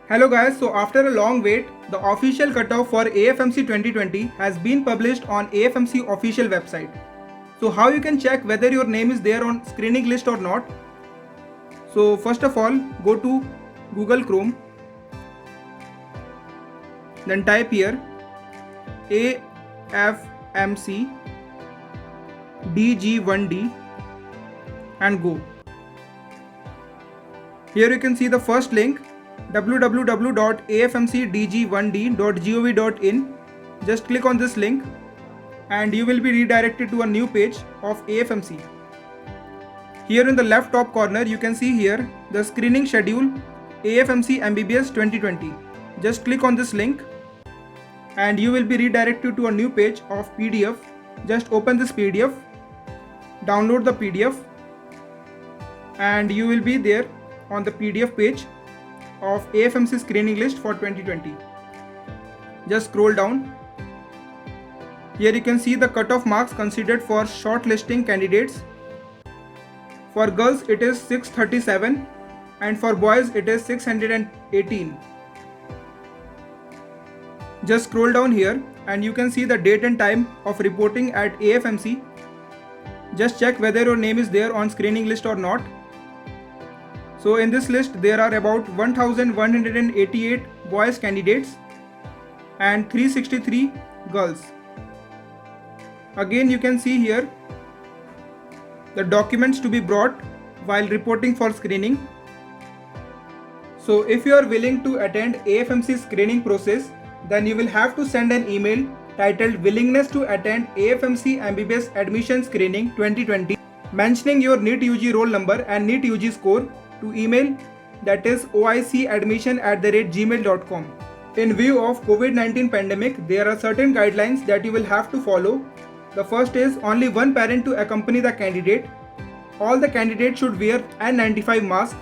Hello guys, so after a long wait, the official cutoff for AFMC 2020 has been published on AFMC official website. So how you can check whether your name is there on screening list or not? So first of all, go to Google Chrome, then type here AFMC DG1D and go. Here you can see the first link www.afmcdg1d.gov.in. Just click on this link and you will be redirected to a new page of AFMC. Here in the left top corner you can see here the screening schedule AFMC MBBS 2020. Just click on this link and you will be redirected to a new page of PDF. Just open this PDF, download the PDF and you will be there on the PDF page of AFMC screening list for 2020. Just scroll down. Here you can see the cutoff marks considered for shortlisting candidates. For girls it is 637 and for boys it is 618. Just scroll down here and you can see the date and time of reporting at AFMC. Just check whether your name is there on screening list or not. So in this list there are about 1188 boys candidates and 363 girls. Again you can see here the documents to be brought while reporting for screening. So if you are willing to attend AFMC screening process, then you will have to send an email titled willingness to attend AFMC MBBS admission screening 2020 mentioning your NEET UG roll number and NEET UG score to email that is oicadmission@gmail.com. In view of COVID-19 pandemic, there are certain guidelines that you will have to follow. The first is only one parent to accompany the candidate. All the candidates should wear N95 mask.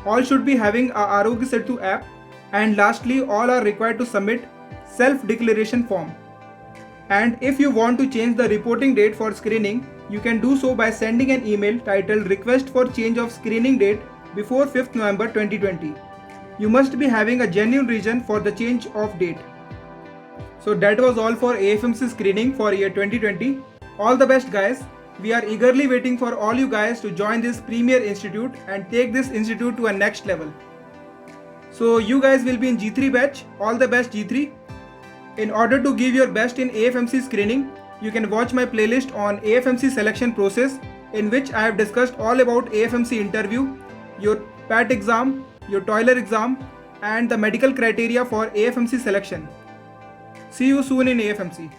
All should be having a Arogya Setu app. And lastly, all are required to submit self-declaration form. And if you want to change the reporting date for screening, you can do so by sending an email titled request for change of screening date before 5th November 2020. You must be having a genuine reason for the change of date. So that was all for AFMC screening for year 2020. All the best guys. We are eagerly waiting for all you guys to join this premier institute and take this institute to a next level. So you guys will be in G3 batch. All the best G3. In order to give your best in AFMC screening, you can watch my playlist on AFMC selection process in which I have discussed all about AFMC interview, your PAT exam, your TOEFL exam and the medical criteria for AFMC selection. See you soon in AFMC.